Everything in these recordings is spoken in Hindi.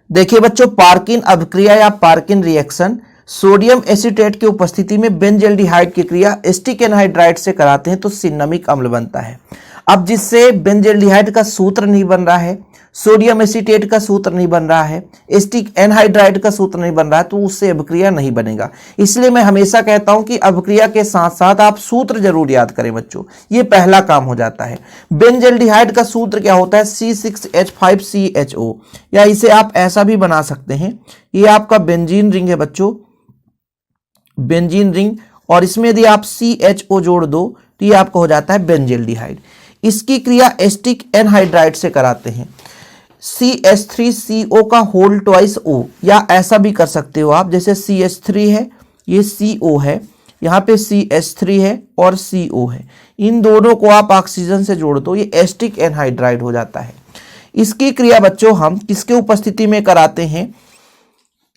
देखिए बच्चों, पार्किन अभिक्रिया या पार्किन रिएक्शन सोडियम एसीटेट की उपस्थिति में बेंजल्डिहाइड की क्रिया एसिटिक एनहाइड्राइड से कराते हैं तो सिन्नमिक अम्ल बनता है। अब जिससे बेंजल्डिहाइड का सूत्र नहीं बन रहा है, सोडियम एसीटेट का सूत्र नहीं बन रहा है, एसिटिक एनहाइड्राइड का सूत्र नहीं बन रहा है, तो उससे अभिक्रिया नहीं बनेगा। इसलिए मैं हमेशा कहता हूं कि अभिक्रिया के साथ साथ आप सूत्र जरूर याद करें बच्चों, ये पहला काम हो जाता है। बेंजल्डिहाइड का सूत्र क्या होता है? C6H5CHO, या इसे आप ऐसा भी बना सकते हैं, ये आपका बेंजीन रिंग है बच्चों, बेंजीन रिंग, और इसमें यदि आप CHO जोड़ दो तो ये आपका हो जाता है बेंजल्डिहाइड। इसकी क्रिया एसिटिक एनहाइड्राइड से कराते हैं, CH3CO का होल ट्वाइस O, या ऐसा भी कर सकते हो आप, जैसे CH3 है, ये CO है, यहाँ पे CH3 है और CO है, इन दोनों को आप ऑक्सीजन से जोड़ दो, ये एसिटिक एनहाइड्राइड हो जाता है। इसकी क्रिया बच्चों हम किसके उपस्थिति में कराते हैं?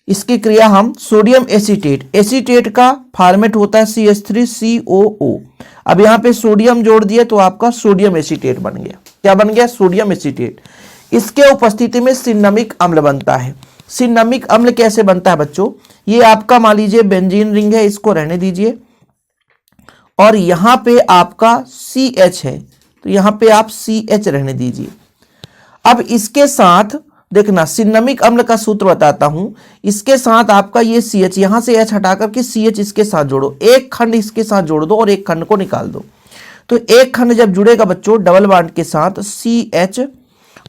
इसकी क्रिया हम सोडियम एसीटेट, एसीटेट का फॉर्मेट होता है CH3COO। अब यहाँ पे सोडियम जोड़ दिए तो आपका सोडियम एसीटेट बन गया। क्या बन गया? Sodium acetate. इसके उपस्थिति में सिन्नमिक अम्ल बनता है। सिन्नमिक अम्ल कैसे बनता है बच्चों? ये आपका मान लीजिए बेंजीन रिंग है, इसको रहने दीजिए, और यहां पे आपका CH है, तो यहां पे आप CH रहने दीजिए। अब इसके साथ देखना, सिन्नमिक अम्ल का सूत्र बताता हूं, इसके साथ आपका ये CH, यहां से H हटा करके CH इसके साथ जोड़ो, एक खंड इसके साथ जोड़ दो और एक खंड को निकाल दो। तो एक खंड जब जुड़ेगा बच्चों डबल बॉन्ड के साथ CH,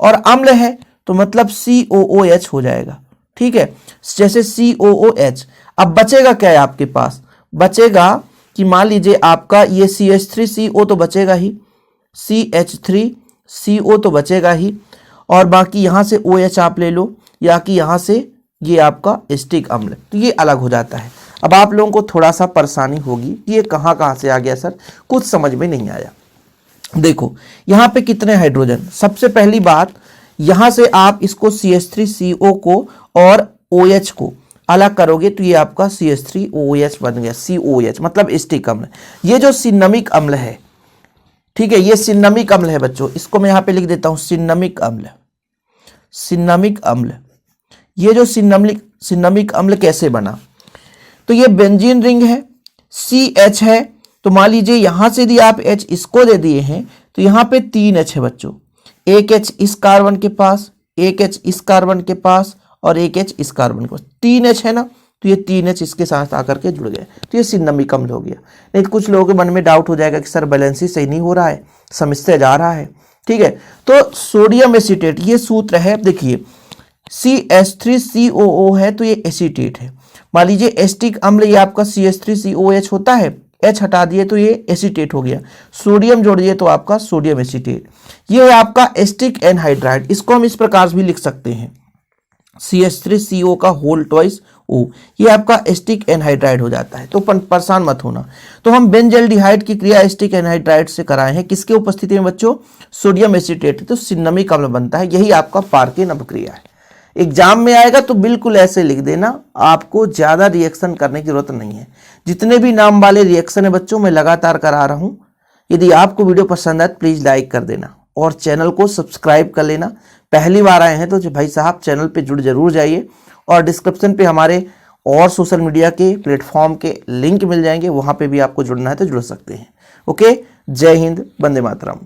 और अम्ल है तो मतलब COOH हो जाएगा। ठीक है, जैसे COOH। अब बचेगा क्या है आपके पास? बचेगा कि मान लीजिए आपका ये CH3CO तो बचेगा ही, CH3CO तो बचेगा ही, और बाकी यहां से OH आप ले लो, या कि यहां से ये आपका एसिटिक अम्ल, तो ये अलग हो जाता है। अब आप लोगों को थोड़ा सा परेशानी होगी कि ये कहां से आ गया सर, कुछ समझ में नहीं आया। देखो यहां पे कितने हाइड्रोजन, सबसे पहली बात यहां से आप इसको CH3CO को और OH को अलग करोगे तो ये आपका CH3OH बन गया, COH मतलब एसिटिक अम्ल। ये जो सिन्नमिक अम्ल है, ठीक है, ये सिन्नमिक अम्ल है बच्चों, इसको मैं यहां पे लिख देता हूं सिन्नमिक अम्ल। सिन्नमिक अम्ल, ये जो सिन्नमिक अम्ल कैसे बना? तो ये बेंजीन रिंग है, CH है, तो मान लीजिए यहां से यदि आप H इसको दे दिए हैं तो यहां पे 3 H है बच्चों, एक H इस कार्बन के पास, एक H इस कार्बन के पास, और एक H इस कार्बन के पास, 3 H है ना, तो ये 3 H इसके साथ आकर के जुड़ गए, तो ये सिन्नमिक अम्ल हो गया। नहीं तो कुछ लोगों के मन में डाउट हो जाएगा कि सर बैलेंस ही सही नहीं हो रहा है, समझते जा रहा है। ठीक है, तो सोडियम एसीटेट, ये सूत्र है, देखिए CH3COO है तो ये एसीटेट है। मान लीजिए एसिटिक अम्ल ये आपका CH3COH होता है, H हटा दिए तो ये एसीटेट हो गया, सोडियम जोड़ दिए तो आपका सोडियम एसीटेट। ये है आपका एसिटिक एनहाइड्राइड। इसको हम इस प्रकार भी लिख सकते हैं, CH3CO का होल ट्वाइस O, ये आपका एसिटिक एनहाइड्राइड हो जाता है। तो परेशान मत होना। तो हम बेंजल्डिहाइड की क्रिया एसिटिक एनहाइड्राइड से कराए हैं, किसके उपस्थिति में बच्चों? सोडियम एसीटेट, तो सिन्नमिक अम्ल बनता है। यही आपका पार्किन अभिक्रिया है। एग्जाम में आएगा तो बिल्कुल ऐसे लिख देना, आपको ज्यादा रिएक्शन करने की जरूरत नहीं है। जितने भी नाम वाले रिएक्शन है बच्चों मैं लगातार करा रहा हूं। यदि आपको वीडियो पसंद आए तो प्लीज लाइक कर देना और चैनल को सब्सक्राइब कर लेना। पहली बार आए हैं तो भाई साहब चैनल पे जुड़ जरूर जाइए, और डिस्क्रिप्शन पे हमारे और सोशल मीडिया के प्लेटफॉर्म के लिंक मिल जाएंगे, वहां पे भी आपको जुड़ना है तो जुड़ सकते हैं। ओके, जय हिंद, वंदे मातरम।